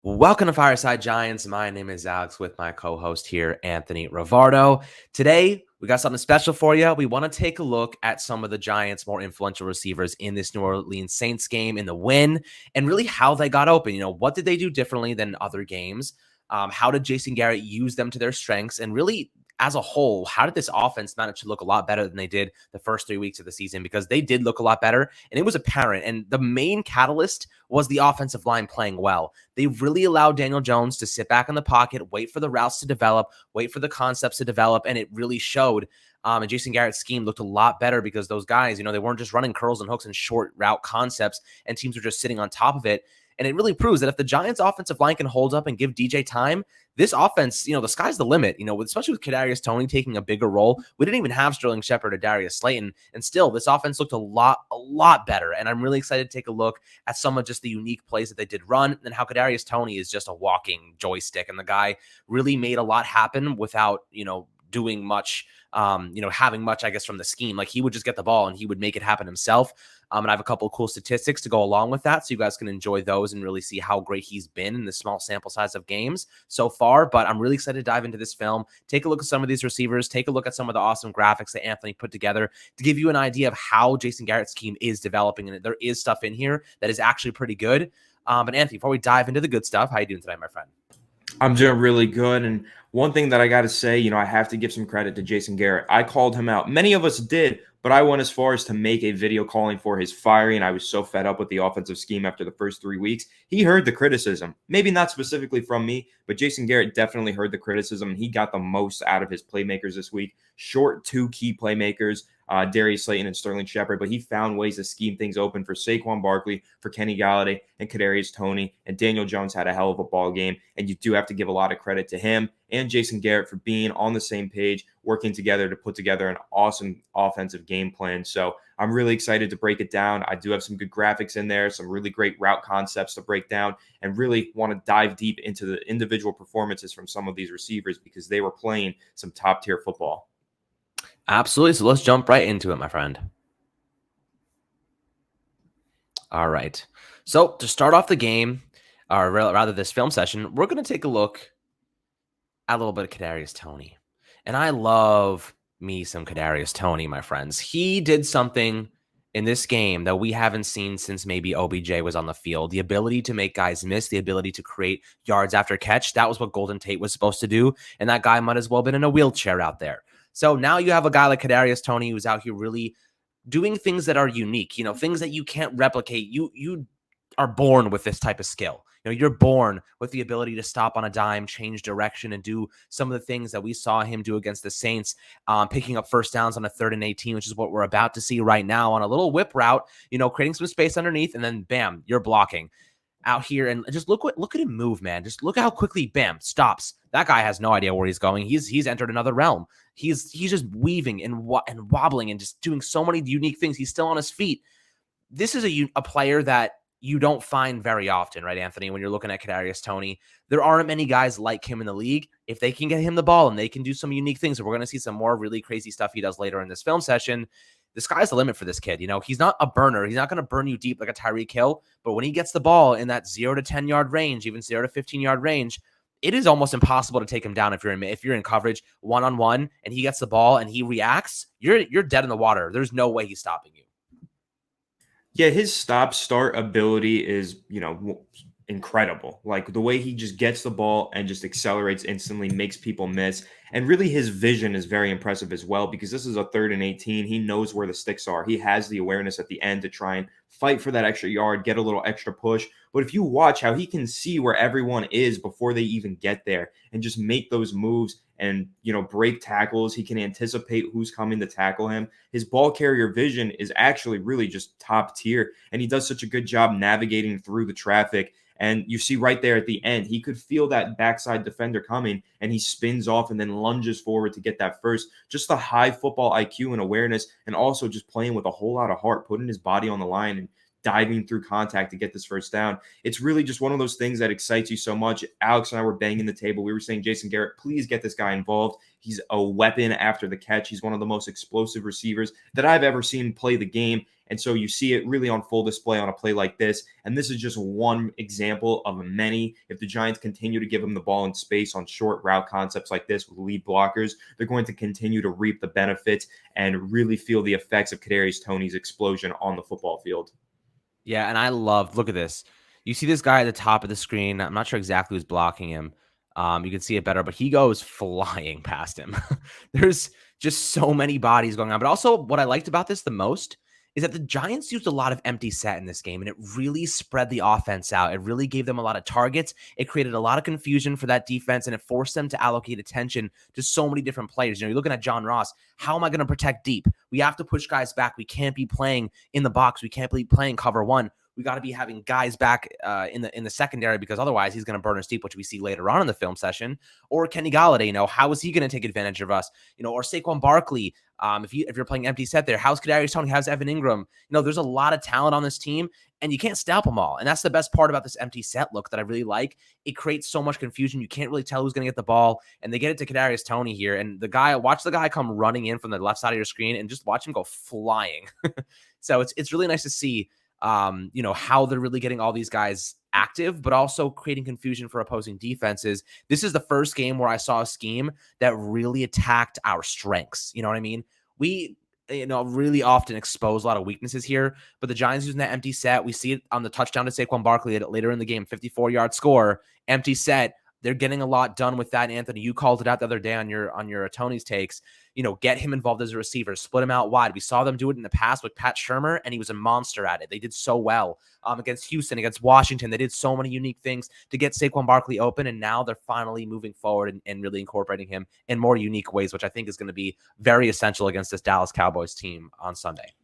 Welcome to Fireside Giants. My name is Alex with my co-host here, Anthony Rivardo. Today, we got something special for you. We want to take a look at some of the Giants' more influential receivers in this New Orleans Saints game in the win and really how they got open. What did they do differently than other games? How did Jason Garrett use them to their strengths? And really, as a whole, how did this offense manage to look a lot better than they did the first 3 weeks of the season? Because they did look a lot better, and it was apparent. And the main catalyst was the offensive line playing well. They really allowed Daniel Jones to sit back in the pocket, wait for the routes to develop, wait for the concepts to develop, and it really showed. And Jason Garrett's scheme looked a lot better because those guys, they weren't just running curls and hooks and short route concepts, and teams were just sitting on top of it. And it really proves that if the Giants' offensive line can hold up and give DJ time, this offense, the sky's the limit, especially with Kadarius Toney taking a bigger role. We didn't even have Sterling Shepard or Darius Slayton, and still this offense looked a lot better. And I'm really excited to take a look at some of just the unique plays that they did run and how Kadarius Toney is just a walking joystick. And the guy really made a lot happen without, doing much, having much, I guess, from the scheme. Like, he would just get the ball and he would make it happen himself. And I have a couple of cool statistics to go along with that, so you guys can enjoy those and really see how great he's been in the small sample size of games so far. But I'm really excited to dive into this film, take a look at some of these receivers, take a look at some of the awesome graphics that Anthony put together to give you an idea of how Jason Garrett's scheme is developing. And there is stuff in here that is actually pretty good. But Anthony, before we dive into the good stuff, how you doing today, my friend? I'm doing really good. And one thing that I got to say, I have to give some credit to Jason Garrett. I called him out. Many of us did, but I went as far as to make a video calling for his firing. I was so fed up with the offensive scheme after the first 3 weeks. He heard the criticism, maybe not specifically from me, but Jason Garrett definitely heard the criticism, and he got the most out of his playmakers this week. Short two key playmakers, Darius Slayton and Sterling Shepard, but he found ways to scheme things open for Saquon Barkley, for Kenny Golladay, and Kadarius Toney, and Daniel Jones had a hell of a ball game, and you do have to give a lot of credit to him and Jason Garrett for being on the same page, working together to put together an awesome offensive game plan. So I'm really excited to break it down. I do have some good graphics in there, some really great route concepts to break down, and really want to dive deep into the individual performances from some of these receivers because they were playing some top-tier football. Absolutely. So let's jump right into it, my friend. All right. So to start off the game, or rather this film session, we're going to take a look at a little bit of Kadarius Toney. And I love me some Kadarius Toney, my friends. He did something in this game that we haven't seen since maybe OBJ was on the field. The ability to make guys miss, the ability to create yards after catch. That was what Golden Tate was supposed to do. And that guy might as well have been in a wheelchair out there. So now you have a guy like Kadarius Toney who's out here really doing things that are unique, things that you can't replicate. You are born with this type of skill. You're born with the ability to stop on a dime, change direction, and do some of the things that we saw him do against the Saints, picking up first downs on a 3rd and 18, which is what we're about to see right now on a little whip route, creating some space underneath, and then bam, you're blocking out here. And just look at him move, man. Just look how quickly, bam, stops. That guy has no idea where he's going. He's entered another realm. He's just weaving and wobbling and just doing so many unique things. He's still on his feet. This is a player that you don't find very often, right, Anthony? When you're looking at Kadarius Toney, there aren't many guys like him in the league. If they can get him the ball and they can do some unique things, and we're going to see some more really crazy stuff he does later in this film session, the sky's the limit for this kid. He's not a burner. He's not going to burn you deep like a Tyreek Hill, but when he gets the ball in that 0 to 10 yard range, even 0 to 15 yard range, it is almost impossible to take him down if you're in coverage one-on-one and he gets the ball and he reacts. You're dead in the water. There's no way he's stopping you. Yeah, his stop-start ability is, incredible. Like the way he just gets the ball and just accelerates instantly, makes people miss. And really his vision is very impressive as well because this is a 3rd and 18. He knows where the sticks are. He has the awareness at the end to try and fight for that extra yard, get a little extra push. But if you watch how he can see where everyone is before they even get there and just make those moves and, break tackles, he can anticipate who's coming to tackle him. His ball carrier vision is actually really just top tier. And he does such a good job navigating through the traffic. And you see right there at the end, he could feel that backside defender coming and he spins off and then lunges forward to get that first. Just the high football IQ and awareness, and also just playing with a whole lot of heart, putting his body on the line and diving through contact to get this first down. It's really just one of those things that excites you so much. Alex and I were banging the table. We were saying, Jason Garrett, please get this guy involved. He's a weapon after the catch. He's one of the most explosive receivers that I've ever seen play the game. And so you see it really on full display on a play like this. And this is just one example of many. If the Giants continue to give him the ball in space on short route concepts like this with lead blockers, they're going to continue to reap the benefits and really feel the effects of Kadarius Toney's explosion on the football field. Yeah, and I love, look at this. You see this guy at the top of the screen. I'm not sure exactly who's blocking him. You can see it better, but he goes flying past him. There's just so many bodies going on. But also, what I liked about this the most is that the Giants used a lot of empty set in this game, and it really spread the offense out. It really gave them a lot of targets. It created a lot of confusion for that defense, and it forced them to allocate attention to so many different players. You know, you're looking at John Ross. How am I going to protect deep? We have to push guys back. We can't be playing in the box. We can't be playing cover one. We got to be having guys back in the secondary, because otherwise he's going to burn us deep, which we see later on in the film session. Or Kenny Golladay, you know, how is he going to take advantage of us? You know, or Saquon Barkley. If you're playing empty set there, how's Kadarius Toney? How's Evan Ingram? You know, there's a lot of talent on this team, and you can't stop them all. And that's the best part about this empty set look that I really like. It creates so much confusion. You can't really tell who's going to get the ball, and they get it to Kadarius Toney here. And watch the guy come running in from the left side of your screen, and just watch him go flying. So it's really nice to see. You know, how they're really getting all these guys active, but also creating confusion for opposing defenses. This is the first game where I saw a scheme that really attacked our strengths. You know what I mean? We, you know, really often expose a lot of weaknesses here, but the Giants using that empty set, we see it on the touchdown to Saquon Barkley later in the game, 54-yard score, empty set. They're getting a lot done with that. Anthony, you called it out the other day on your Tony's takes. You know, get him involved as a receiver, split him out wide. We saw them do it in the past with Pat Shurmur, and he was a monster at it. They did so well against Houston, against Washington. They did so many unique things to get Saquon Barkley open, and now they're finally moving forward and really incorporating him in more unique ways, which I think is going to be very essential against this Dallas Cowboys team on Sunday.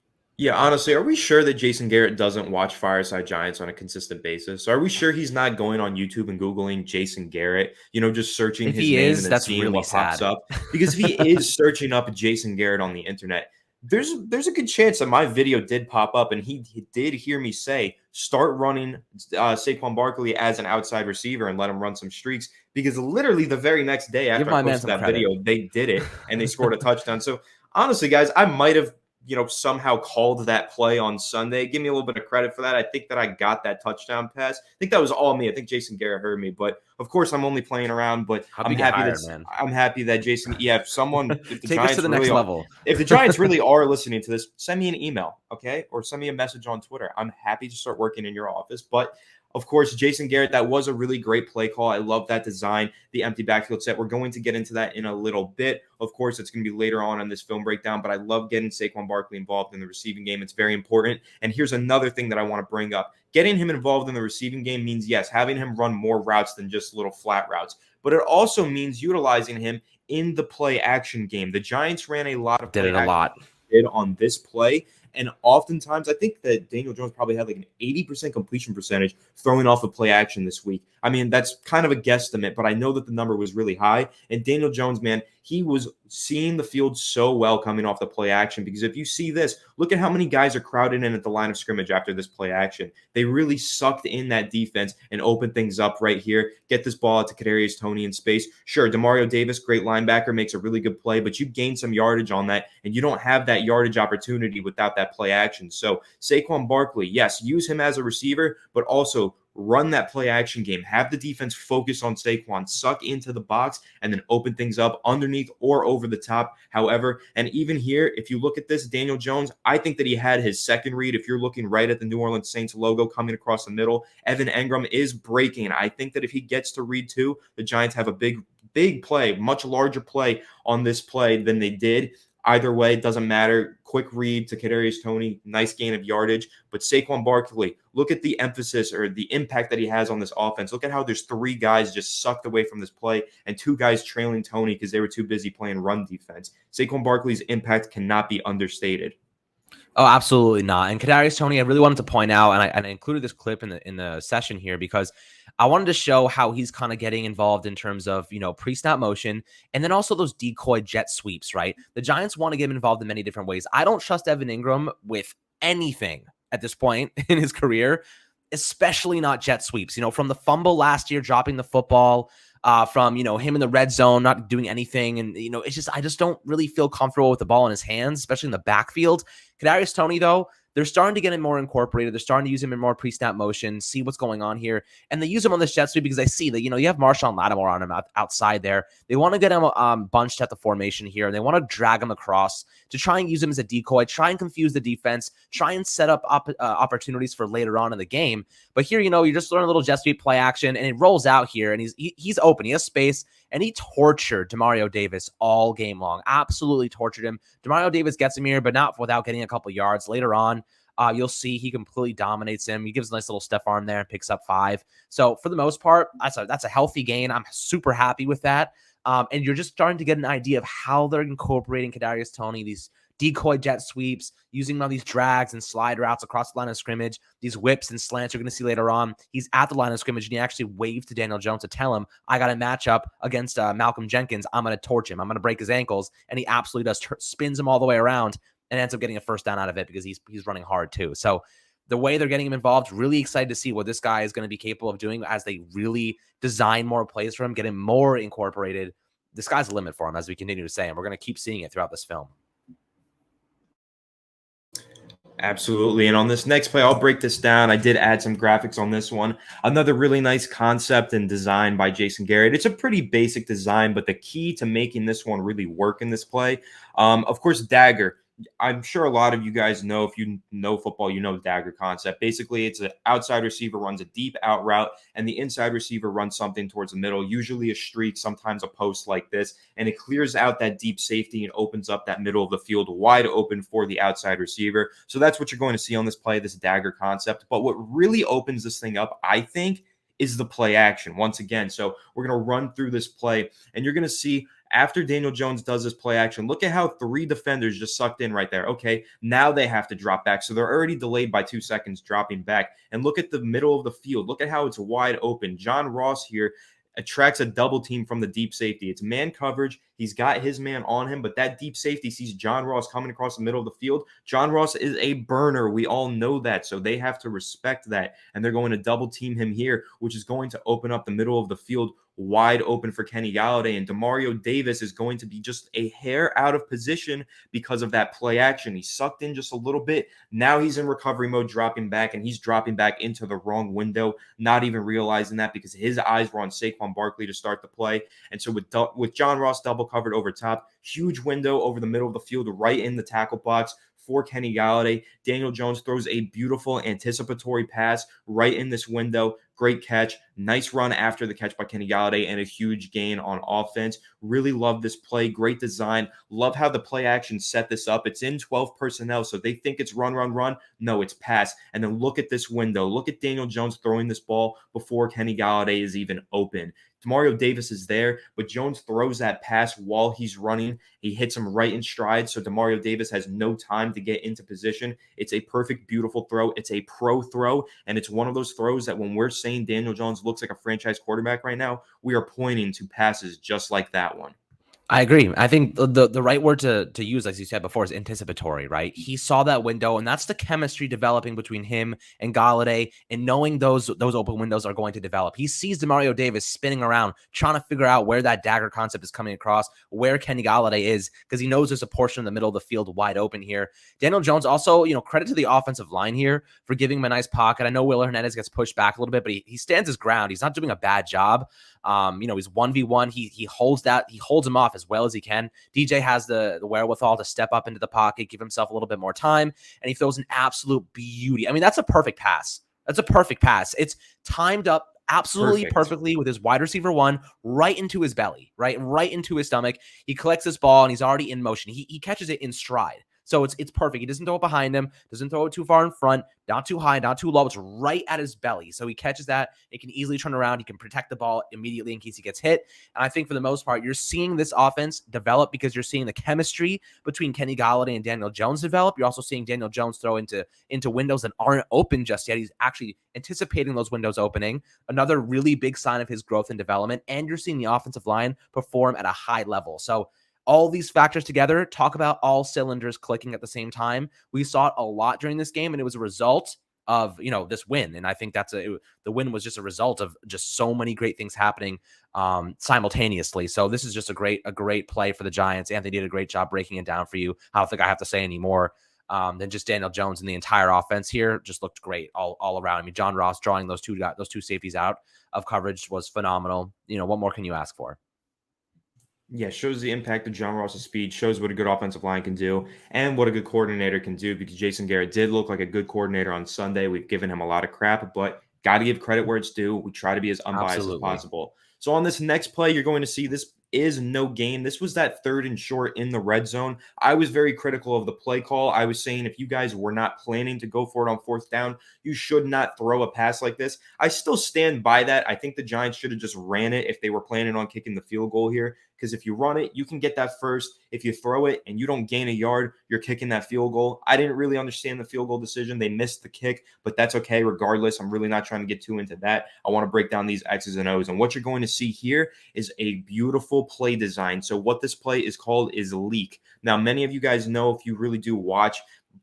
Yeah, honestly, are we sure that Jason Garrett doesn't watch Fireside Giants on a consistent basis? Are we sure he's not going on YouTube and Googling Jason Garrett, you know, just searching his name and then seeing what pops up? Because if he is searching up Jason Garrett on the internet, there's a good chance that my video did pop up, and he did hear me say, start running Saquon Barkley as an outside receiver and let him run some streaks, because literally the very next day after I posted that video, they did it, and they scored a touchdown. So honestly, guys, I might have somehow called that play on Sunday. Give me a little bit of credit for that. I think that I got that touchdown pass. I think that was all me. I think Jason Garrett heard me, but of course I'm only playing around. But I'm happy that Jason. Yeah, if the take us to the next level. If the Giants really are listening to this, send me an email, okay, or send me a message on Twitter. I'm happy to start working in your office, but. Of course, Jason Garrett, that was a really great play call. I love that design, the empty backfield set. We're going to get into that in a little bit. Of course, it's going to be later on in this film breakdown, but I love getting Saquon Barkley involved in the receiving game. It's very important. And here's another thing that I want to bring up. Getting him involved in the receiving game means, yes, having him run more routes than just little flat routes, but it also means utilizing him in the play action game. The Giants ran a lot of play action on this play. And oftentimes, I think that Daniel Jones probably had like an 80% completion percentage throwing off a play action this week. I mean, that's kind of a guesstimate, but I know that the number was really high. And Daniel Jones, man, he was seeing the field so well coming off the play action, because if you see this, look at how many guys are crowded in at the line of scrimmage after this play action. They really sucked in that defense and opened things up right here. Get this ball out to Kadarius Toney in space. Sure, Demario Davis, great linebacker, makes a really good play, but you gain some yardage on that, and you don't have that yardage opportunity without that play action. So Saquon Barkley, yes, use him as a receiver, but also run that play action game. Have the defense focus on Saquon, suck into the box, and then open things up underneath or over the top. However, and even here, if you look at this, Daniel Jones, I think that he had his second read. If you're looking right at the New Orleans Saints logo coming across the middle, Evan Engram is breaking. I think that if he gets to read two, the Giants have a big play, much larger play on this play than they did. Either way, it doesn't matter. Quick read to Kadarius Toney, nice gain of yardage. But Saquon Barkley, look at the emphasis or the impact that he has on this offense. Look at how there's three guys just sucked away from this play and two guys trailing Toney because they were too busy playing run defense. Saquon Barkley's impact cannot be understated. Oh, absolutely not. And Kadarius Toney, I really wanted to point out, and I included this clip in the session here because I wanted to show how he's kind of getting involved in terms of, pre-snap motion and then also those decoy jet sweeps, right? The Giants want to get him involved in many different ways. I don't trust Evan Engram with anything at this point in his career, especially not jet sweeps. From the fumble last year, dropping the football, from, him in the red zone, not doing anything. And, I just don't really feel comfortable with the ball in his hands, especially in the backfield. Kadarius Toney, though, they're starting to get him more incorporated. They're starting to use him in more pre-snap motion, see what's going on here. And they use him on this jet sweep because they see that, you have Marshawn Lattimore on him outside there. They want to get him bunched at the formation here, and they want to drag him across to try and use him as a decoy, try and confuse the defense, try and set up opportunities for later on in the game. But here, you just learn a little jet sweep play action, and it rolls out here, and he's open. He has space, and he tortured Demario Davis all game long. Absolutely tortured him. Demario Davis gets him here, but not without getting a couple yards. Later on, you'll see he completely dominates him. He gives a nice little step arm there and picks up 5. So for the most part, that's a healthy gain. I'm super happy with that. And you're just starting to get an idea of how they're incorporating Kadarius Toney, these decoy jet sweeps, using all these drags and slide routes across the line of scrimmage, these whips and slants you're going to see later on. He's at the line of scrimmage, and he actually waves to Daniel Jones to tell him, I got a matchup against Malcolm Jenkins. I'm going to torch him. I'm going to break his ankles. And he absolutely does. Spins him all the way around and ends up getting a first down out of it because he's running hard too. So the way they're getting him involved, really excited to see what this guy is going to be capable of doing as they really design more plays for him, get him more incorporated. The sky's the limit for him, as we continue to say, and we're going to keep seeing it throughout this film. Absolutely. And on this next play, I'll break this down. I did add some graphics on this one. Another really nice concept and design by Jason Garrett. It's a pretty basic design, but the key to making this one really work in this play, of course, dagger. I'm sure a lot of you guys know, if you know football, you know the dagger concept. Basically, it's an outside receiver runs a deep out route, and the inside receiver runs something towards the middle, usually a streak, sometimes a post like this, and it clears out that deep safety and opens up that middle of the field wide open for the outside receiver. So that's what you're going to see on this play, this dagger concept. But what really opens this thing up, I think, is the play action once again. So we're going to run through this play, and you're going to see after Daniel Jones does this play action, look at how 3 defenders just sucked in right there. Okay, now they have to drop back. So they're already delayed by 2 seconds dropping back. And look at the middle of the field. Look at how it's wide open. John Ross here attracts a double team from the deep safety. It's man coverage. He's got his man on him, but that deep safety sees John Ross coming across the middle of the field. John Ross is a burner. We all know that, so they have to respect that, and they're going to double team him here, which is going to open up the middle of the field wide open for Kenny Golladay, and Demario Davis is going to be just a hair out of position because of that play action. He sucked in just a little bit. Now he's in recovery mode, dropping back, and he's dropping back into the wrong window, not even realizing that because his eyes were on Saquon Barkley to start the play. And so with John Ross double covered over top, huge window over the middle of the field, right in the tackle box for Kenny Golladay. Daniel Jones throws a beautiful anticipatory pass right in this window. Great catch. Nice run after the catch by Kenny Golladay and a huge gain on offense. Really love this play. Great design. Love how the play action set this up. It's in 12 personnel, so they think it's run, run, run. No, it's pass. And then look at this window. Look at Daniel Jones throwing this ball before Kenny Golladay is even open. Demario Davis is there, but Jones throws that pass while he's running. He hits him right in stride, so Demario Davis has no time to get into position. It's a perfect, beautiful throw. It's a pro throw, and it's one of those throws that when we're saying Daniel Jones looks like a franchise quarterback right now, we are pointing to passes just like that one. I agree. I think the right word to use, as you said before, is anticipatory, right? He saw that window, and that's the chemistry developing between him and Golladay, and knowing those open windows are going to develop. He sees Demario Davis spinning around, trying to figure out where that dagger concept is coming across, where Kenny Golladay is, because he knows there's a portion in the middle of the field wide open here. Daniel Jones also, credit to the offensive line here for giving him a nice pocket. I know Will Hernandez gets pushed back a little bit, but he stands his ground. He's not doing a bad job. He's 1v1. He holds him off as well as he can. DJ has the wherewithal to step up into the pocket, give himself a little bit more time, and he throws an absolute beauty. I mean, that's a perfect pass. It's timed up absolutely perfectly with his wide receiver 1 right into his belly, right into his stomach. He collects this ball, and he's already in motion. He catches it in stride. So it's perfect. He doesn't throw it behind him, doesn't throw it too far in front, not too high, not too low. It's right at his belly. So he catches that. It can easily turn around. He can protect the ball immediately in case he gets hit. And I think for the most part, you're seeing this offense develop because you're seeing the chemistry between Kenny Golladay and Daniel Jones develop. You're also seeing Daniel Jones throw into windows that aren't open just yet. He's actually anticipating those windows opening. Another really big sign of his growth and development. And you're seeing the offensive line perform at a high level. So all these factors together talk about all cylinders clicking at the same time. We saw it a lot during this game, and it was a result of, this win. And I think the win was just a result of just so many great things happening simultaneously. So this is just a great play for the Giants. Anthony did a great job breaking it down for you. I don't think I have to say any more. than just Daniel Jones, and the entire offense here just looked great all around. I mean, John Ross drawing those two safeties out of coverage was phenomenal. What more can you ask for? Yeah, shows the impact of John Ross's speed, shows what a good offensive line can do, and what a good coordinator can do, because Jason Garrett did look like a good coordinator on Sunday. We've given him a lot of crap, but got to give credit where it's due. We try to be as unbiased as Absolutely. possible. So on this next play, you're going to see this is no gain. This was that 3rd and short in the red zone. I was very critical of the play call. I was saying if you guys were not planning to go for it on 4th down, you should not throw a pass like this. I still stand by that. I think the Giants should have just ran it if they were planning on kicking the field goal here, because if you run it, you can get that first. If you throw it and you don't gain a yard, you're kicking that field goal. I didn't really understand the field goal decision. They missed the kick, but that's okay regardless. I'm really not trying to get too into that. I want to break down these X's and O's. And what you're going to see here is a beautiful play design. So what this play is called is leak. Now, many of you guys know, if you really do watch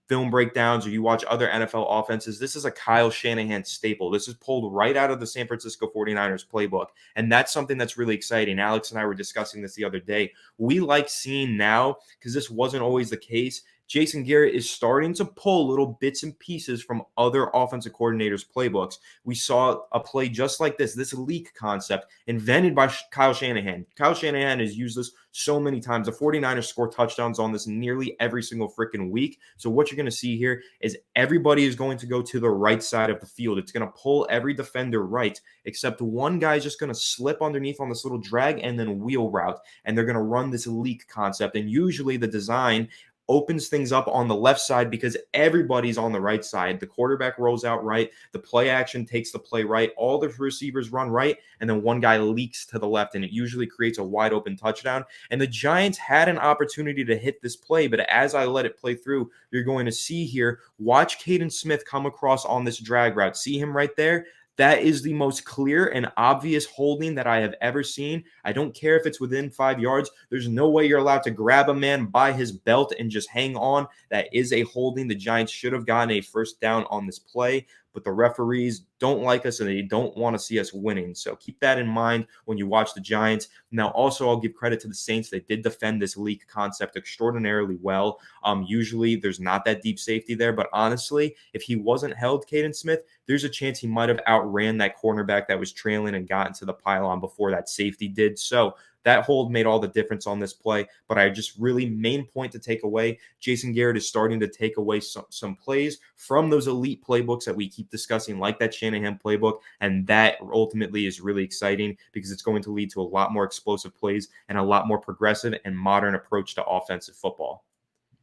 film breakdowns or you watch other NFL offenses, this is a Kyle Shanahan staple. This is pulled right out of the San Francisco 49ers playbook. And that's something that's really exciting. Alex and I were discussing this the other day. We like seeing now, because this wasn't always the case, Jason Garrett is starting to pull little bits and pieces from other offensive coordinators' playbooks. We saw a play just like this leak concept invented by Kyle Shanahan. Kyle Shanahan has used this so many times. The 49ers score touchdowns on this nearly every single freaking week. So what you're going to see here is everybody is going to go to the right side of the field. It's going to pull every defender right, except one guy is just going to slip underneath on this little drag and then wheel route. And they're going to run this leak concept. And usually the design opens things up on the left side because everybody's on the right side. The quarterback rolls out right. The play action takes the play right. All the receivers run right. And then one guy leaks to the left, and it usually creates a wide open touchdown. And the Giants had an opportunity to hit this play, but as I let it play through, you're going to see here, watch Caden Smith come across on this drag route. See him right there? That is the most clear and obvious holding that I have ever seen. I don't care if it's within 5 yards. There's no way you're allowed to grab a man by his belt and just hang on. That is a holding. The Giants should have gotten a first down on this play, but the referees don't like us and they don't want to see us winning. So keep that in mind when you watch the Giants. Now, also, I'll give credit to the Saints. They did defend this leak concept extraordinarily well. Usually there's not that deep safety there, but honestly, if he wasn't held, Caden Smith, there's a chance he might have outran that cornerback that was trailing and got into the pylon before that safety did. So that hold made all the difference on this play, but I just really, main point to take away, Jason Garrett is starting to take away some plays from those elite playbooks that we keep discussing, like that Shanahan playbook, and that ultimately is really exciting because it's going to lead to a lot more explosive plays and a lot more progressive and modern approach to offensive football.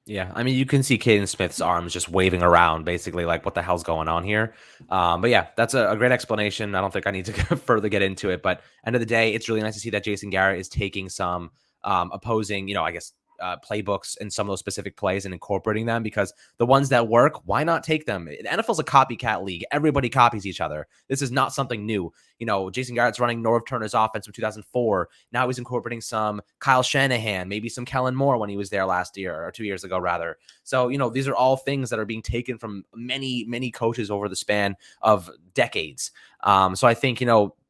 Yeah, I mean, you can see Caden Smith's arms just waving around, basically like, what the hell's going on here? But yeah, that's a great explanation. I don't think I need to further get into it, but end of the day, it's really nice to see that Jason Garrett is taking some opposing, I guess, playbooks and some of those specific plays and incorporating them, because the ones that work, why not take them? The NFL's a copycat league. Everybody copies each other. This is not something new. Jason Garrett's running Norv Turner's offense from 2004. Now he's incorporating some Kyle Shanahan, maybe some Kellen Moore when he was there last year, or 2 years ago, rather. So, these are all things that are being taken from many, many coaches over the span of decades. So I think,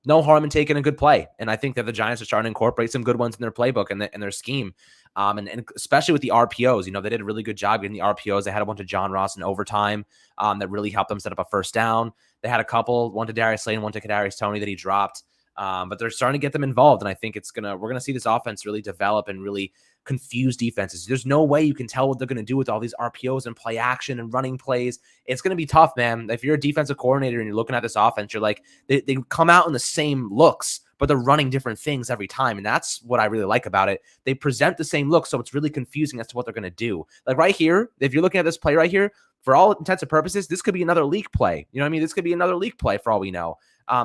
no harm in taking a good play. And I think that the Giants are starting to incorporate some good ones in their playbook and their scheme. And especially with the RPOs, they did a really good job getting the RPOs. They had a bunch of John Ross in overtime that really helped them set up a first down. They had a couple, one to Darius Slay and one to Kadarius Toney that he dropped. But they're starting to get them involved. And I think we're going to see this offense really develop and really confuse defenses. There's no way you can tell what they're going to do with all these RPOs and play action and running plays. It's going to be tough, man. If you're a defensive coordinator and you're looking at this offense, you're like, they come out in the same looks, but they're running different things every time. And that's what I really like about it. They present the same look, so it's really confusing as to what they're going to do. Like right here, if you're looking at this play right here, for all intents and purposes, this could be another leak play. You know what I mean? This could be another leak play for all we know.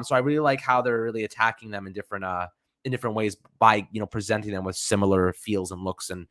So I really like how they're really attacking them in different ways by, presenting them with similar feels and looks. And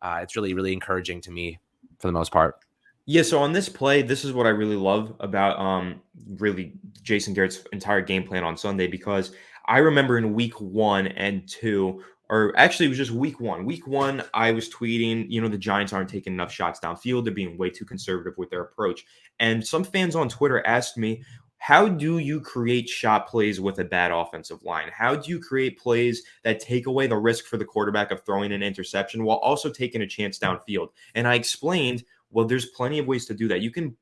it's really, really encouraging to me for the most part. Yeah, so on this play, this is what I really love about really Jason Garrett's entire game plan on Sunday, because I remember in week 1 and 2, or actually it was just week 1. Week 1, I was tweeting, the Giants aren't taking enough shots downfield. They're being way too conservative with their approach. And some fans on Twitter asked me, how do you create shot plays with a bad offensive line? How do you create plays that take away the risk for the quarterback of throwing an interception while also taking a chance downfield? And I explained, Well, there's plenty of ways to do that. You can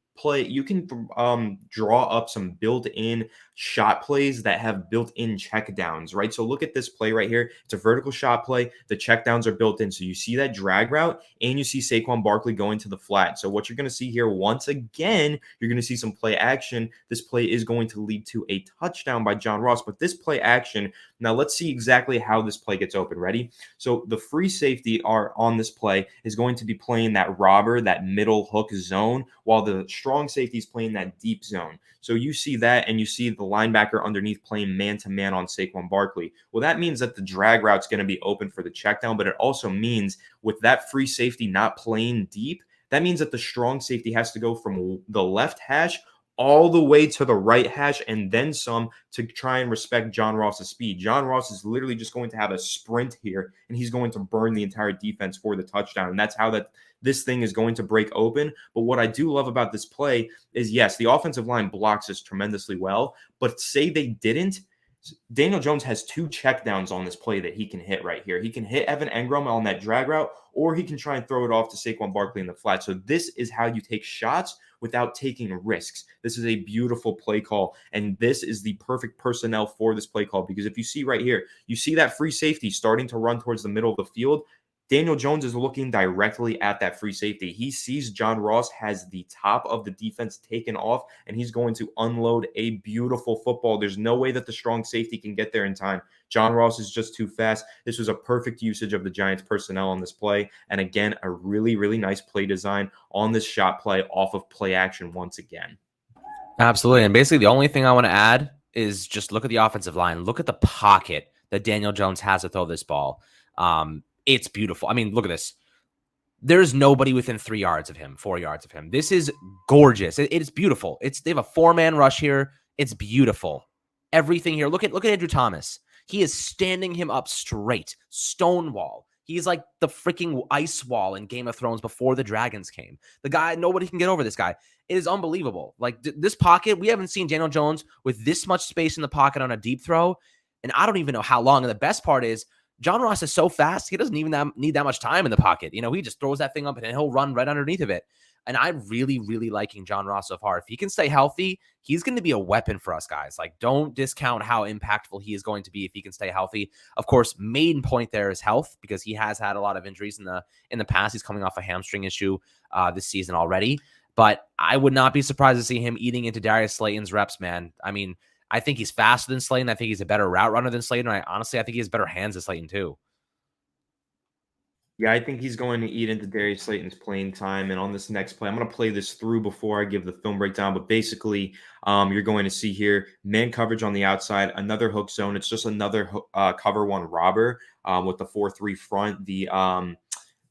draw up some built-in shot plays that have built-in check downs, right? So look at this play right here. It's a vertical shot play. The check downs are built in. So you see that drag route and you see Saquon Barkley going to the flat. So what you're going to see here, once again, you're going to see some play action. This play is going to lead to a touchdown by John Ross, but this play action, now let's see exactly how this play gets open. Ready? So the free safety are on this play is going to be playing that robber, that middle hook zone, while the strong safety is playing that deep zone. So you see that, and you see the linebacker underneath playing man-to-man on Saquon Barkley. Well, that means that the drag route's going to be open for the check down, but it also means with that free safety not playing deep, that means that the strong safety has to go from the left hash all the way to the right hash and then some to try and respect John Ross's speed. John Ross is literally just going to have a sprint here, and he's going to burn the entire defense for the touchdown. And that's how this thing is going to break open. But what I do love about this play is, yes, the offensive line blocks this tremendously well, but say they didn't, Daniel Jones has two checkdowns on this play that he can hit right here. He can hit Evan Engram on that drag route, or he can try and throw it off to Saquon Barkley in the flat. So this is how you take shots without taking risks. This is a beautiful play call, and this is the perfect personnel for this play call, because if you see right here, you see that free safety starting to run towards the middle of the field. Daniel Jones is looking directly at that free safety. He sees John Ross has the top of the defense taken off, and he's going to unload a beautiful football. There's no way that the strong safety can get there in time. John Ross is just too fast. This was a perfect usage of the Giants personnel on this play. And again, a really, really nice play design on this shot play off of play action once again. Absolutely. And basically, the only thing I want to add is just look at the offensive line. Look at the pocket that Daniel Jones has to throw this ball. It's beautiful. I mean, look at this. There's nobody within 3 yards of him, 4 yards of him. This is gorgeous. It's beautiful. They have a 4-man rush here. It's beautiful. Everything here. Look at Andrew Thomas. He is standing him up straight. Stonewall. He's like the freaking ice wall in Game of Thrones before the dragons came. The guy, nobody can get over this guy. It is unbelievable. Like this pocket, we haven't seen Daniel Jones with this much space in the pocket on a deep throw. And I don't even know how long. And the best part is, John Ross is so fast, he doesn't even need that much time in the pocket. He just throws that thing up and he'll run right underneath of it. And I'm really, really liking John Ross so far. If he can stay healthy, he's going to be a weapon for us, guys. Like, don't discount how impactful he is going to be if he can stay healthy. Of course, main point there is health, because he has had a lot of injuries in the past. He's coming off a hamstring issue this season already. But I would not be surprised to see him eating into Darius Slayton's reps, man. I mean, I think he's faster than Slayton. I think he's a better route runner than Slayton. I think he has better hands than Slayton too. Yeah, I think he's going to eat into Darius Slayton's playing time. And on this next play, I'm going to play this through before I give the film breakdown. But basically, you're going to see here man coverage on the outside, another hook zone. It's just another cover one robber with the 4-3 front. The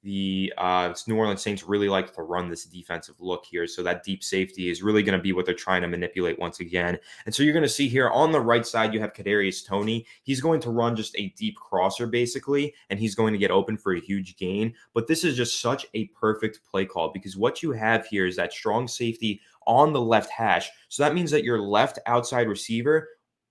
New Orleans Saints really like to run this defensive look here. So that deep safety is really going to be what they're trying to manipulate once again. And so you're going to see here on the right side, you have Kadarius Toney. He's going to run just a deep crosser basically, and he's going to get open for a huge gain. But this is just such a perfect play call, because what you have here is that strong safety on the left hash. So that means that your left outside receiver,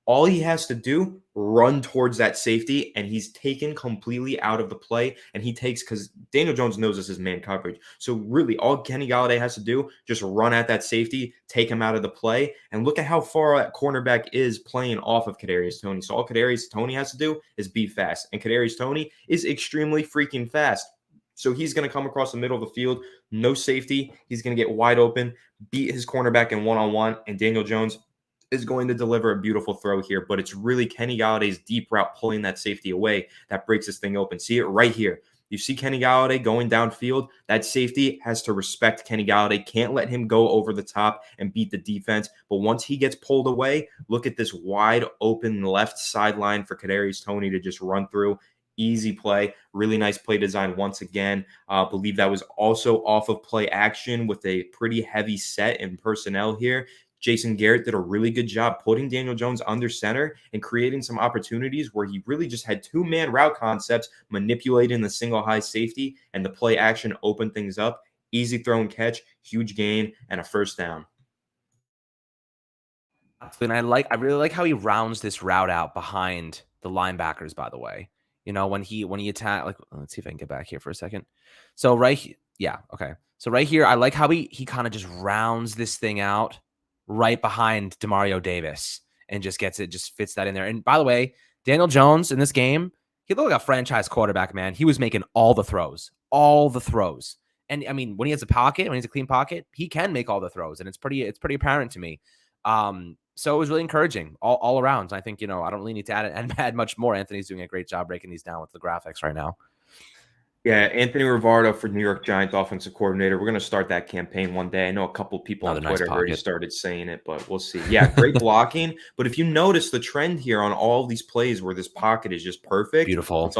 all he has to do, run towards that safety, and he's taken completely out of the play. And he takes, because Daniel Jones knows this is man coverage. So really, all Kenny Golladay has to do, just run at that safety, take him out of the play. And look at how far that cornerback is playing off of Kadarius Toney. So all Kadarius Toney has to do is be fast. And Kadarius Toney is extremely freaking fast. So he's going to come across the middle of the field, no safety. He's going to get wide open, beat his cornerback in one-on-one, and Daniel Jones is going to deliver a beautiful throw here. But it's really Kenny Galladay's deep route pulling that safety away that breaks this thing open. See it right here. You see Kenny Golladay going downfield. That safety has to respect Kenny Golladay. Can't let him go over the top and beat the defense. But once he gets pulled away, look at this wide open left sideline for Kadarius Toney to just run through. Easy play. Really nice play design once again. Believe that was also off of play action with a pretty heavy set in personnel here. Jason Garrett did a really good job putting Daniel Jones under center and creating some opportunities where he really just had 2-man route concepts, manipulating the single high safety, and the play action opened things up. Easy throw and catch, huge gain, and a first down. And I really like how he rounds this route out behind the linebackers, by the way. When he attack, like, let's see if I can get back here for a second. So yeah, okay. So right here, I like how he kind of just rounds this thing out right behind Demario Davis and just fits that in there. And by the way, Daniel Jones in this game, he looked like a franchise quarterback, man. He was making all the throws, all the throws. And I mean, when he has a pocket, when he has a clean pocket, he can make all the throws, and it's pretty apparent to me. So it was really encouraging all around. I think, I don't really need to add much more. Anthony's doing a great job breaking these down with the graphics right now. Yeah, Anthony Rivardo for New York Giants offensive coordinator. We're going to start that campaign one day. I know a couple people on Twitter already started saying it, but we'll see. Yeah, great blocking. But if you notice the trend here on all of these plays where this pocket is just perfect, beautiful. It's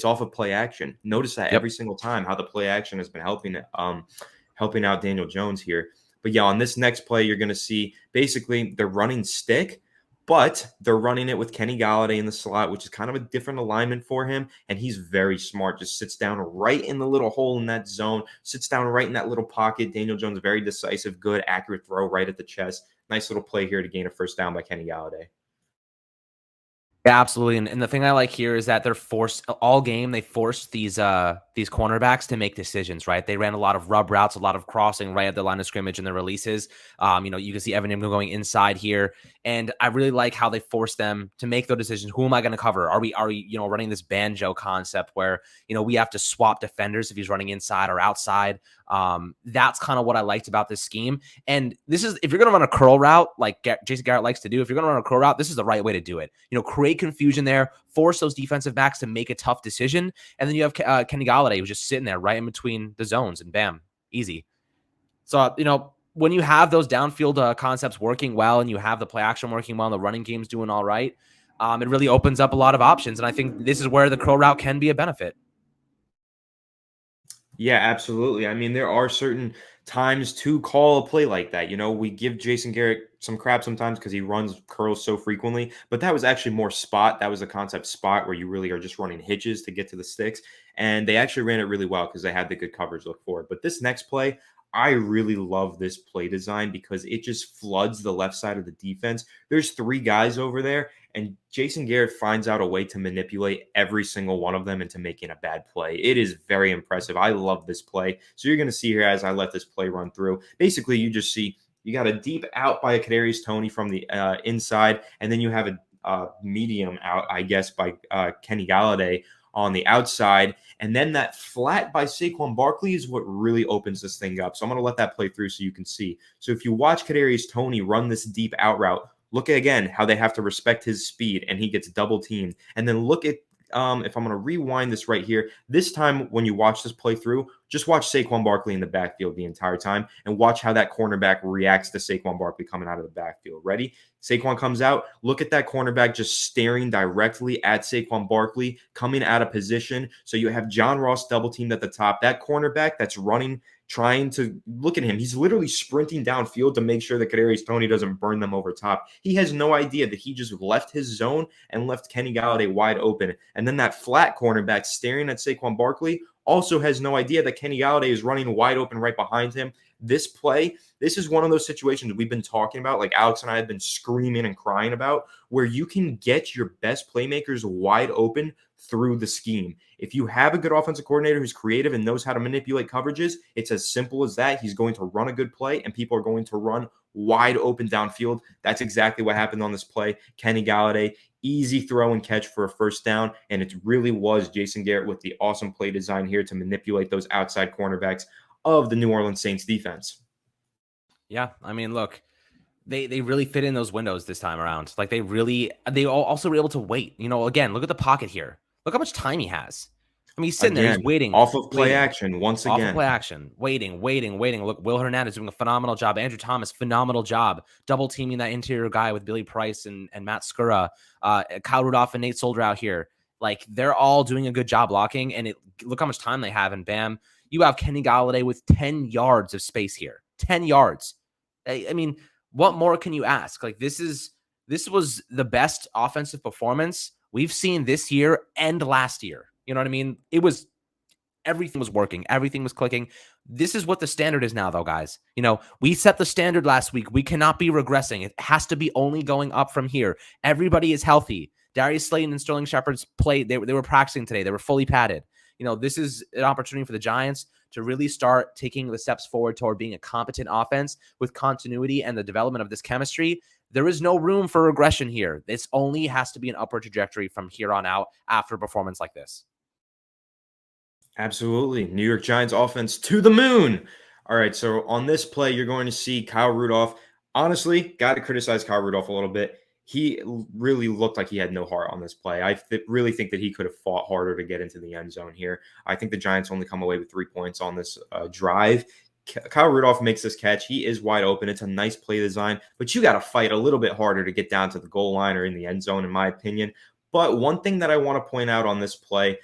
off of play action. Notice that every single time how the play action has been helping out Daniel Jones here. But yeah, on this next play, you're going to see basically they're running stick, but they're running it with Kenny Golladay in the slot, which is kind of a different alignment for him. And he's very smart, just sits down right in the little hole in that zone, sits down right in that little pocket. Daniel Jones, very decisive, good, accurate throw right at the chest. Nice little play here to gain a first down by Kenny Golladay. Yeah, absolutely. And the thing I like here is that they're forced all game. They forced these cornerbacks to make decisions, right? They ran a lot of rub routes, a lot of crossing right at the line of scrimmage in their releases. You can see Evan Ingram going inside here. And I really like how they force them to make those decisions. Who am I going to cover? Are we running this banjo concept where, we have to swap defenders if he's running inside or outside? That's kind of what I liked about this scheme. And this is, if you're going to run a curl route like Jason Garrett likes to do, if you're going to run a curl route, this is the right way to do it. Create confusion there, force those defensive backs to make a tough decision. And then you have Kenny Golladay who's just sitting there right in between the zones, and bam, easy. So, when you have those downfield concepts working well, and you have the play action working well, and the running game's doing all right, it really opens up a lot of options. And I think this is where the curl route can be a benefit. Yeah, absolutely. I mean, there are certain times to call a play like that. We give Jason Garrett some crap sometimes because he runs curls so frequently, but that was actually more spot. That was a concept spot where you really are just running hitches to get to the sticks. And they actually ran it really well because they had the good coverage to look forward. But this next play, I really love this play design because it just floods the left side of the defense. There's 3 guys over there, and Jason Garrett finds out a way to manipulate every single one of them into making a bad play. It is very impressive. I love this play. So you're going to see here as I let this play run through. Basically, you just see you got a deep out by a Kadarius Toney from the inside, and then you have a medium out, I guess, by Kenny Golladay on the outside. And then that flat by Saquon Barkley is what really opens this thing up. So I'm going to let that play through so you can see. So if you watch Kadarius Toney run this deep out route, look at, again, how they have to respect his speed, and he gets double teamed. And then look at, if I'm going to rewind this right here, this time when you watch this play through, just watch Saquon Barkley in the backfield the entire time and watch how that cornerback reacts to Saquon Barkley coming out of the backfield. Ready? Saquon comes out. Look at that cornerback just staring directly at Saquon Barkley, coming out of position. So you have John Ross double teamed at the top. That cornerback that's running, trying to look at him. He's literally sprinting downfield to make sure that Kadarius Toney doesn't burn them over top. He has no idea that he just left his zone and left Kenny Golladay wide open. And then that flat cornerback staring at Saquon Barkley also has no idea that Kenny Golladay is running wide open right behind him. This play, this is one of those situations we've been talking about, like Alex and I have been screaming and crying about, where you can get your best playmakers wide open through the scheme. If you have a good offensive coordinator who's creative and knows how to manipulate coverages, it's as simple as that. He's going to run a good play, and people are going to run wide open downfield. That's exactly what happened on this play. Kenny Golladay, easy throw and catch for a first down, and it really was Jason Garrett with the awesome play design here to manipulate those outside cornerbacks of the New Orleans Saints defense. Yeah, I mean, look, they really fit in those windows this time around. Like they also were able to wait. Again, look at the pocket here. Look how much time he has. I mean, he's sitting there, he's waiting. Off of play action once again. Off of play action, waiting. Look, Will Hernandez doing a phenomenal job. Andrew Thomas, phenomenal job. Double teaming that interior guy with Billy Price and Matt Skura. Kyle Rudolph and Nate Solder out here. Like, they're all doing a good job blocking. And look how much time they have. And bam, you have Kenny Golladay with 10 yards of space here. 10 yards. I mean, what more can you ask? Like, this was the best offensive performance we've seen this year and last year. You know what I mean? Everything was working. Everything was clicking. This is what the standard is now, though, guys. We set the standard last week. We cannot be regressing. It has to be only going up from here. Everybody is healthy. Darius Slayton and Sterling Shepard's played. They were practicing today. They were fully padded. This is an opportunity for the Giants to really start taking the steps forward toward being a competent offense with continuity and the development of this chemistry. There is no room for regression here. This only has to be an upward trajectory from here on out after a performance like this. Absolutely. New York Giants offense to the moon. All right. So on this play, you're going to see Kyle Rudolph. Honestly, got to criticize Kyle Rudolph a little bit. He really looked like he had no heart on this play. I really think that he could have fought harder to get into the end zone here. I think the Giants only come away with 3 points on this drive. Kyle Rudolph makes this catch. He is wide open. It's a nice play design, but you got to fight a little bit harder to get down to the goal line or in the end zone, in my opinion. But one thing that I want to point out on this play,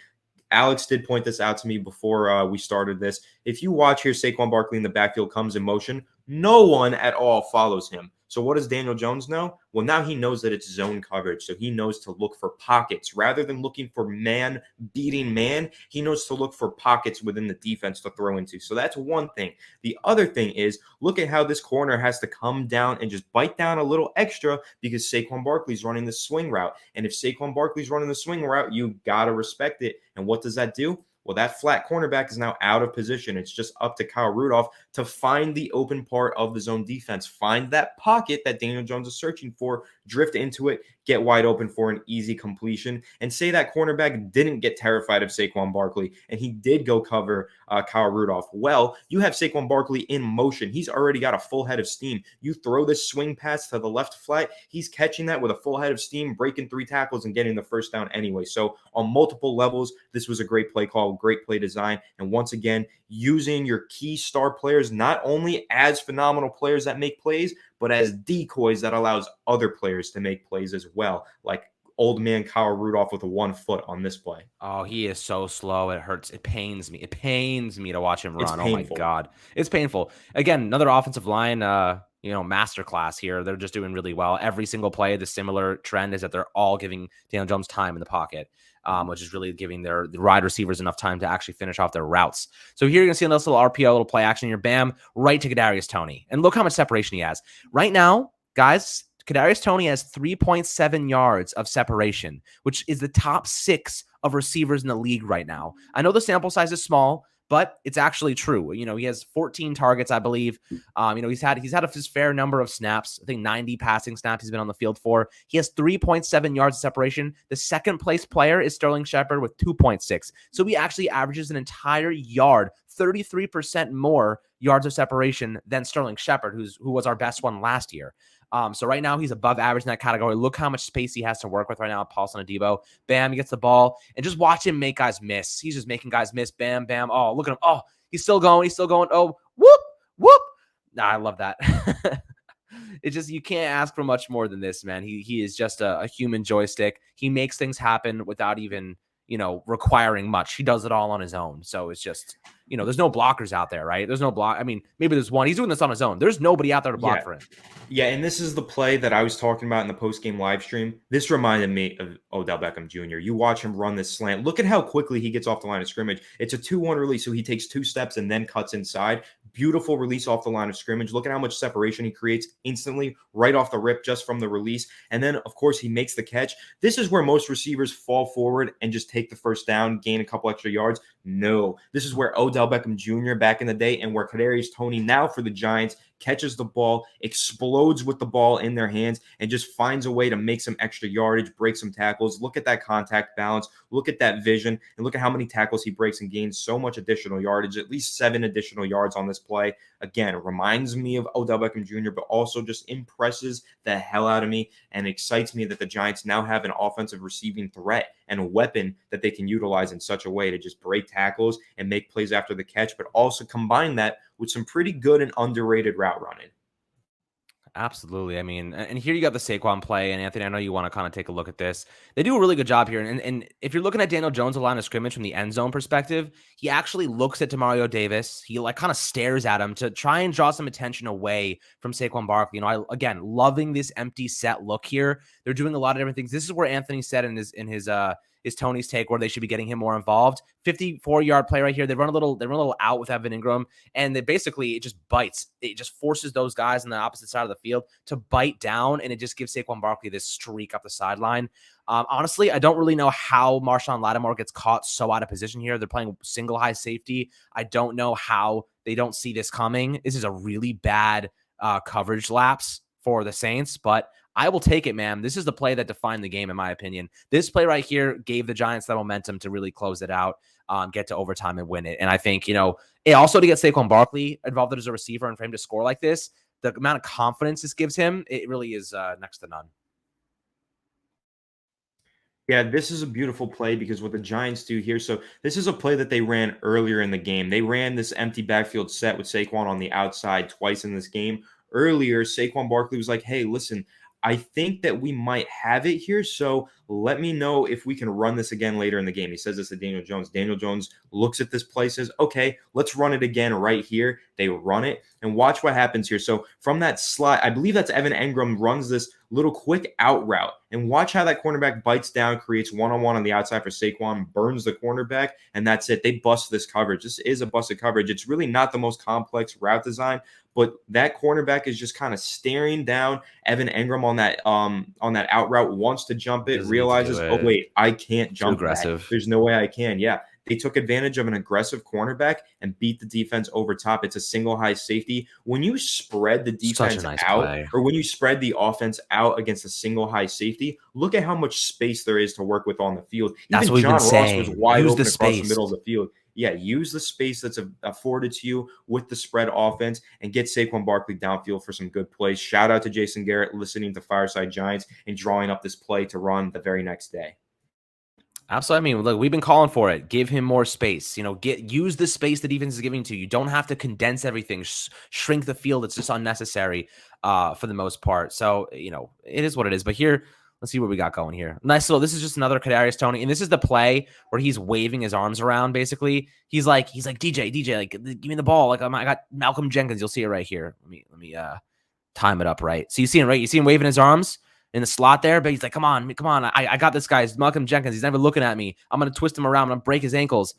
Alex did point this out to me before we started this. If you watch here, Saquon Barkley in the backfield comes in motion. No one at all follows him. So what does Daniel Jones know? Well, now he knows that it's zone coverage. So he knows to look for pockets. Rather than looking for man beating man, he knows to look for pockets within the defense to throw into. So that's one thing. The other thing is, look at how this corner has to come down and just bite down a little extra because Saquon Barkley's running the swing route. And if Saquon Barkley's running the swing route, you got to respect it. And what does that do? Well, that flat cornerback is now out of position. It's just up to Kyle Rudolph to find the open part of the zone defense, find that pocket that Daniel Jones is searching for, drift into it, get wide open for an easy completion, and say that cornerback didn't get terrified of Saquon Barkley and he did go cover Kyle Rudolph. Well, you have Saquon Barkley in motion. He's already got a full head of steam. You throw this swing pass to the left flat, he's catching that with a full head of steam, breaking 3 tackles and getting the first down anyway. So on multiple levels, this was a great play call, great play design. And once again, using your key star players not only as phenomenal players that make plays, but as decoys that allows other players to make plays as well, like old man Kyle Rudolph with a 1 foot on this play. Oh, he is so slow. It hurts. It pains me. It pains me to watch him run. It's Oh my God. It's painful. Again, another offensive line, masterclass here. They're just doing really well. Every single play, the similar trend is that they're all giving Daniel Jones time in the pocket, which is really giving the wide receivers enough time to actually finish off their routes. So here you're going to see a nice little RPO, little play action here. Bam, right to Kadarius Toney. And look how much separation he has. Right now, guys, Kadarius Toney has 3.7 yards of separation, which is the top 6 of receivers in the league right now. I know the sample size is small, but it's actually true. He has 14 targets, I believe. He's had his fair number of snaps. I think 90 passing snaps he's been on the field for. He has 3.7 yards of separation. The second place player is Sterling Shepard with 2.6. So he actually averages an entire yard, 33% more yards of separation than Sterling Shepard, who was our best one last year. So right now he's above average in that category. Look how much space he has to work with right now. Paulson Adebo. Bam, he gets the ball. And just watch him make guys miss. He's just making guys miss. Bam, bam. Oh, look at him. Oh, he's still going. He's still going. Oh, whoop, whoop. Nah, I love that. It's just, you can't ask for much more than this, man. He is just a human joystick. He makes things happen without even, requiring much. He does it all on his own. So it's just, there's no blockers out there, right? There's no block. I mean, maybe there's one. He's doing this on his own. There's nobody out there to block for him. Yeah, and this is the play that I was talking about in the post-game live stream. This reminded me of Odell Beckham Jr. You watch him run this slant. Look at how quickly he gets off the line of scrimmage. It's a 2-1 release, so he takes 2 steps and then cuts inside. Beautiful release off the line of scrimmage. Look at how much separation he creates instantly right off the rip just from the release. And then, of course, he makes the catch. This is where most receivers fall forward and just take the first down, gain a couple extra yards. No, this is where Odell Beckham Jr. back in the day and where Kadarius Toney now for the Giants catches the ball, explodes with the ball in their hands, and just finds a way to make some extra yardage, break some tackles. Look at that contact balance. Look at that vision. And look at how many tackles he breaks and gains so much additional yardage, at least 7 additional yards on this play. Again, it reminds me of Odell Beckham Jr., but also just impresses the hell out of me and excites me that the Giants now have an offensive receiving threat and a weapon that they can utilize in such a way to just break tackles and make plays after the catch, but also combine that with some pretty good and underrated route running. Absolutely. I mean, and here you got the Saquon play. And Anthony, I know you want to kind of take a look at this. They do a really good job here. And if you're looking at Daniel Jones' line of scrimmage from the end zone perspective, he actually looks at Demario Davis. He kind of stares at him to try and draw some attention away from Saquon Barkley. Loving this empty set look here. They're doing a lot of different things. This is where Anthony said in his is Toney's take where they should be getting him more involved. 54-yard play right here. They run a little out with Evan Ingram, and it just bites. It just forces those guys on the opposite side of the field to bite down, and it just gives Saquon Barkley this streak up the sideline. Honestly, I don't really know how Marshawn Lattimore gets caught so out of position here. They're playing single high safety. I don't know how they don't see this coming. This is a really bad coverage lapse for the Saints, but I will take it, man. This is the play that defined the game, in my opinion. This play right here gave the Giants that momentum to really close it out, get to overtime and win it. And I think, it also to get Saquon Barkley involved as a receiver and for him to score like this, the amount of confidence this gives him, it really is next to none. Yeah, this is a beautiful play because what the Giants do here. So this is a play that they ran earlier in the game. They ran this empty backfield set with Saquon on the outside twice in this game. Earlier, Saquon Barkley was like, hey, listen, I think that we might have it here. So let me know if we can run this again later in the game. He says this to Daniel Jones. Daniel Jones looks at this play, says, okay, let's run it again right here. They run it and watch what happens here. So from that slide, I believe that's Evan Engram runs this little quick out route, and watch how that cornerback bites down, creates one-on-one on the outside for Saquon, burns the cornerback, and that's it. They bust this coverage. This is a busted coverage. It's really not the most complex route design, but that cornerback is just kind of staring down Evan Engram on that out route, wants to jump it, realizes, oh wait, I can't jump that. There's no way I can. Yeah. They took advantage of an aggressive cornerback and beat the defense over top. It's a single high safety. When you spread the defense out, or when you spread the offense out against a single high safety, look at how much space there is to work with on the field. That's what John Ross was wide open across the middle of the field. Yeah, use the space that's afforded to you with the spread offense and get Saquon Barkley downfield for some good plays. Shout out to Jason Garrett listening to Fireside Giants and drawing up this play to run the very next day. Absolutely. I mean, look, we've been calling for it. Give him more space. Use the space the defense is giving to you. You don't have to condense everything, shrink the field. It's just unnecessary for the most part. So, it is what it is. But here, let's see what we got going here. Nice little. This is just another Kadarius Toney, and this is the play where he's waving his arms around. Basically, he's like DJ, like give me the ball. Like I got Malcolm Jenkins. You'll see it right here. Let me time it up right. So you see him right. You see him waving his arms in the slot there, but he's like, come on. I got this guy. It's Malcolm Jenkins. He's never looking at me. I'm going to twist him around. I'm going to break his ankles.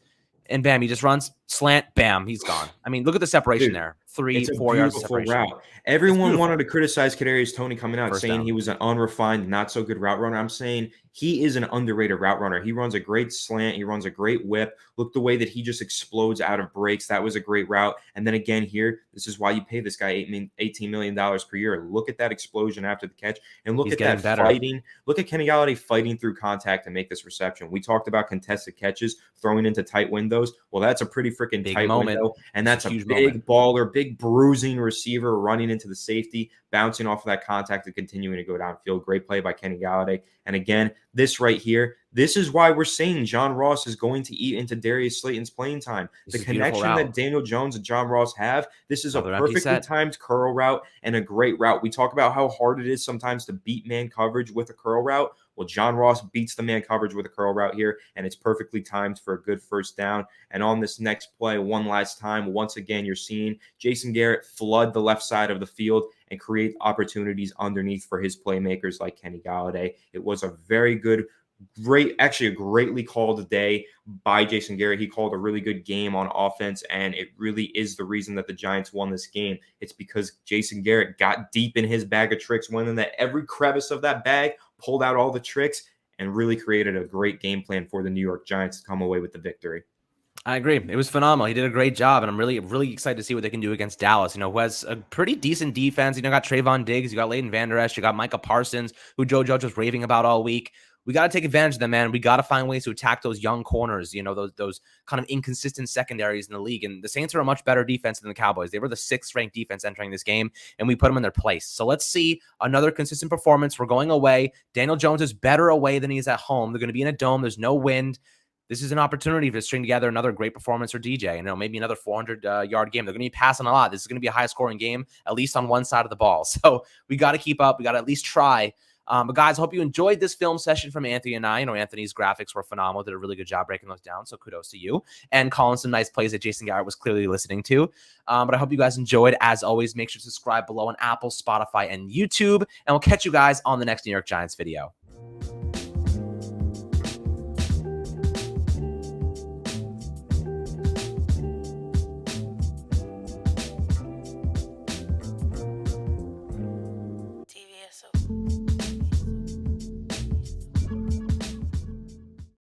And bam, he just runs, slant, bam, he's gone. I mean, look at the separation there. 3-4 yards of separation. Route. Everyone wanted to criticize Kadarius Toney coming out, saying he was an unrefined, not so good route runner. I'm saying he is an underrated route runner. He runs a great slant. He runs a great whip. Look the way that he just explodes out of breaks. That was a great route. And then again here, this is why you pay this guy $18 million per year. Look at that explosion after the catch. And look at that fighting. Look at Kenny Golladay fighting through contact to make this reception. We talked about contested catches, throwing into tight windows. Well, that's a pretty freaking tight window. And that's a big baller, big bruising receiver running into the safety, bouncing off of that contact and continuing to go downfield. Great play by Kenny Golladay. And again, this right here, this is why we're saying John Ross is going to eat into Darius Slayton's playing time. The connection that Daniel Jones and John Ross have, this is a perfectly timed curl route and a great route. We talk about how hard it is sometimes to beat man coverage with a curl route. Well, John Ross beats the man coverage with a curl route here, and it's perfectly timed for a good first down. And on this next play, one last time, once again, you're seeing Jason Garrett flood the left side of the field and create opportunities underneath for his playmakers like Kenny Golladay. It was a very good, a greatly called day by Jason Garrett. He called a really good game on offense, and it really is the reason that the Giants won this game. It's because Jason Garrett got deep in his bag of tricks, went in that every crevice of that bag, pulled out all the tricks, and really created a great game plan for the New York Giants to come away with the victory. I agree. It was phenomenal. He did a great job, and I'm really, really excited to see what they can do against Dallas. Who has a pretty decent defense. Got Trayvon Diggs, you got Leighton Vander Esch, you got Micah Parsons, who Joe Judge was raving about all week. We got to take advantage of them, man. We got to find ways to attack those young corners, those kind of inconsistent secondaries in the league. And the Saints are a much better defense than the Cowboys. They were the 6th ranked defense entering this game, and we put them in their place. So let's see another consistent performance. We're going away. Daniel Jones is better away than he is at home. They're going to be in a dome. There's no wind. This is an opportunity to string together another great performance for DJ. Maybe another 400-yard game. They're going to be passing a lot. This is going to be a high-scoring game, at least on one side of the ball. So we got to keep up. We got to at least try. But guys, I hope you enjoyed this film session from Anthony and I. Anthony's graphics were phenomenal. Did a really good job breaking those down. So kudos to you. And calling some nice plays that Jason Garrett was clearly listening to. But I hope you guys enjoyed. As always, make sure to subscribe below on Apple, Spotify, and YouTube. And we'll catch you guys on the next New York Giants video.